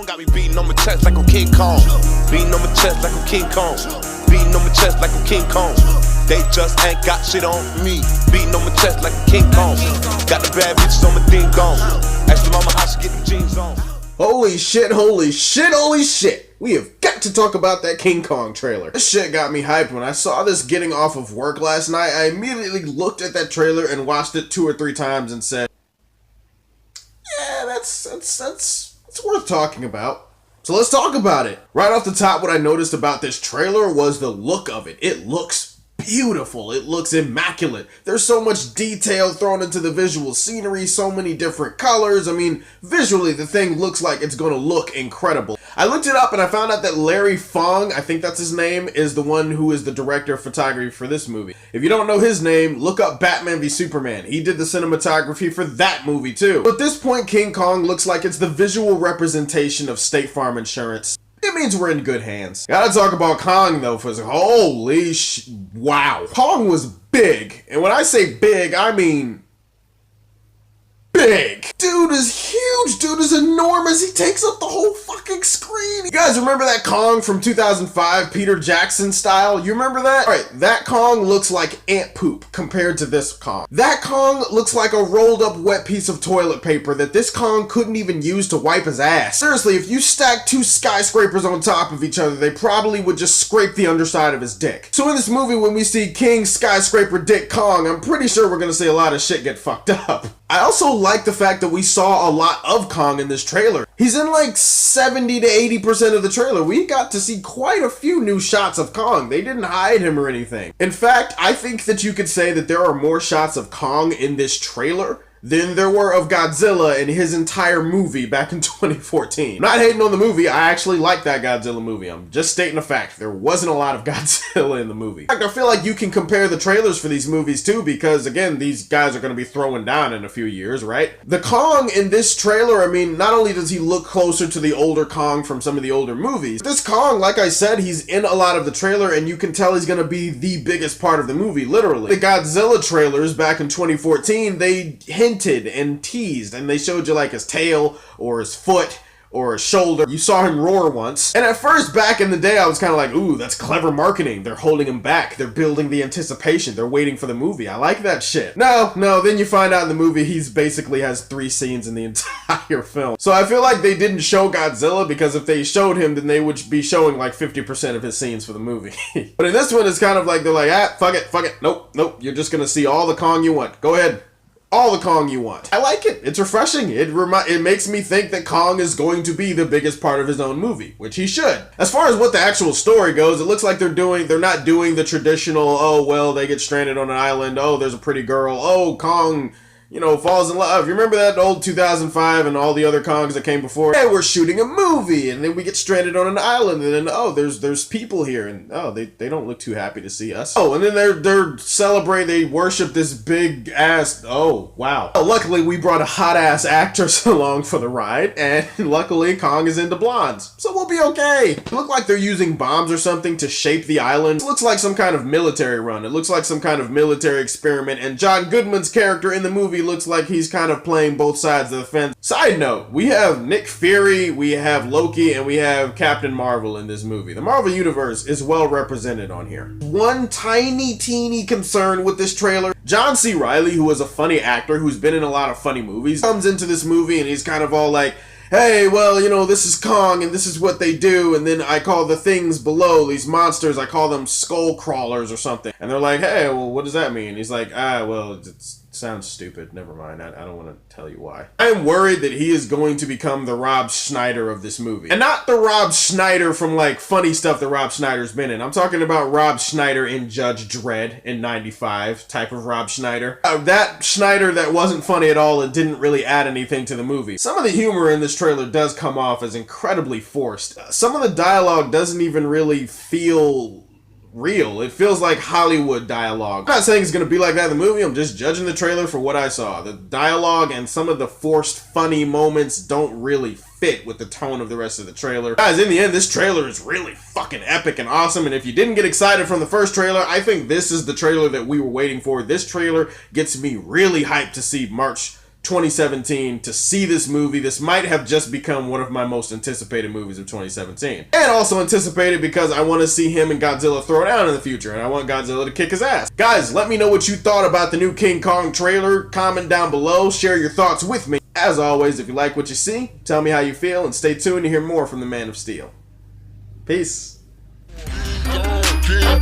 Kong got me beating on my chest like I'm King Kong. Beating on my chest like I'm King Kong. Beating on my chest like I'm King Kong. They just ain't got shit on me. Beating on my chest like I'm King Kong. Got the bad bitches on my ding dong. Ask the mama how she get them jeans on. Holy shit, holy shit, holy shit. We have got to talk about that King Kong trailer. This shit got me hyped. When I saw this getting off of work last night, I immediately looked at that trailer and watched it 2 or 3 times and said, yeah, that's worth talking about. So let's talk about it. Right off the top, what I noticed about this trailer was the look of it. It looks beautiful. It looks immaculate. There's so much detail thrown into the visual scenery, so many different colors. I mean, visually, the thing looks like it's gonna look incredible. I looked it up and I found out that Larry Fong, I think that's his name, is the one who is the director of photography for this movie. If you don't know his name, look up Batman v Superman. He did the cinematography for that movie too. At this point, King Kong looks like it's the visual representation of State Farm Insurance. It means we're in good hands. Gotta talk about Kong though, for holy wow. Kong was big, and when I say big, I mean big. Dude is huge, dude is enormous. He takes up the whole fucking screen. You guys remember that Kong from 2005, Peter Jackson style? You remember that? Alright, that Kong looks like ant poop compared to this Kong. That Kong looks like a rolled up wet piece of toilet paper that this Kong couldn't even use to wipe his ass. Seriously, if you stack 2 skyscrapers on top of each other, they probably would just scrape the underside of his dick. So in this movie, when we see King Skyscraper Dick Kong, I'm pretty sure we're gonna see a lot of shit get fucked up. I also like the fact that we saw a lot of Kong in this trailer. He's in like 70 to 80% of the trailer. We got to see quite a few new shots of Kong. They didn't hide him or anything. In fact, I think that you could say that there are more shots of Kong in this trailer than there were of Godzilla in his entire movie back in 2014. I'm not hating on the movie, I actually like that Godzilla movie. I'm just stating a fact. There wasn't a lot of Godzilla in the movie. In fact, I feel like you can compare the trailers for these movies too, because again, these guys are going to be throwing down in a few years, right? The Kong in this trailer, I mean, not only does he look closer to the older Kong from some of the older movies, this Kong, like I said, he's in a lot of the trailer and you can tell he's going to be the biggest part of the movie, literally. The Godzilla trailers back in 2014, they hinted and teased, and they showed you like his tail or his foot or his shoulder. You saw him roar once. And at first, back in the day, I was kind of like, ooh, that's clever marketing. They're holding him back. They're building the anticipation. They're waiting for the movie. I like that shit. No, then you find out in the movie he's basically has 3 scenes in the entire film. So I feel like they didn't show Godzilla, because if they showed him, then they would be showing like 50% of his scenes for the movie. But in this one, it's kind of like, they're like, fuck it. Nope. You're just gonna see all the Kong you want. Go ahead. All the Kong you want. I like it. It's refreshing. It makes me think that Kong is going to be the biggest part of his own movie, which he should. As far as what the actual story goes, it looks like they're not doing the traditional, oh, well, they get stranded on an island, oh, there's a pretty girl, oh, Kong, falls in love. You remember that old 2005 and all the other Kongs that came before? Hey, we're shooting a movie, and then we get stranded on an island, and then, oh, there's people here, and oh, they don't look too happy to see us. Oh, and then they worship this big ass, oh, wow. Well, luckily, we brought a hot ass actress along for the ride, and luckily, Kong is into blondes, so we'll be okay. It looked like they're using bombs or something to shape the island. It looks like some kind of military run. It looks like some kind of military experiment, and John Goodman's character in the movie looks like he's kind of playing both sides of the fence. Side note, we have Nick Fury, we have Loki, and we have Captain Marvel in this movie. The Marvel Universe is well represented on here. One tiny, teeny concern with this trailer. John C. Reilly, who is a funny actor who's been in a lot of funny movies, comes into this movie and he's kind of all like, hey, well, this is Kong and this is what they do, and then I call the things below, these monsters, I call them skull crawlers or something. And they're like, hey, well, what does that mean? He's like, well, it sounds stupid. Never mind. I don't want to tell you why. I'm worried that he is going to become the Rob Schneider of this movie. And not the Rob Schneider from, like, funny stuff that Rob Schneider's been in. I'm talking about Rob Schneider in Judge Dredd in 95, type of Rob Schneider. That Schneider that wasn't funny at all and didn't really add anything to the movie. Some of the humor in this trailer does come off as incredibly forced. Some of the dialogue doesn't even really feel real. It feels like Hollywood dialogue. I'm not saying it's going to be like that in the movie. I'm just judging the trailer for what I saw. The dialogue and some of the forced funny moments don't really fit with the tone of the rest of the trailer. Guys, in the end, this trailer is really fucking epic and awesome, and if you didn't get excited from the first trailer, I think this is the trailer that we were waiting for. This trailer gets me really hyped to see March 2017 to see this movie. This might have just become one of my most anticipated movies of 2017. And also anticipated because I want to see him and Godzilla throw down in the future, and I want Godzilla to kick his ass. Guys, let me know what you thought about the new King Kong trailer. Comment down below, share your thoughts with me. As always, if you like what you see, tell me how you feel, and stay tuned to hear more from the Man of Steel. Peace. King,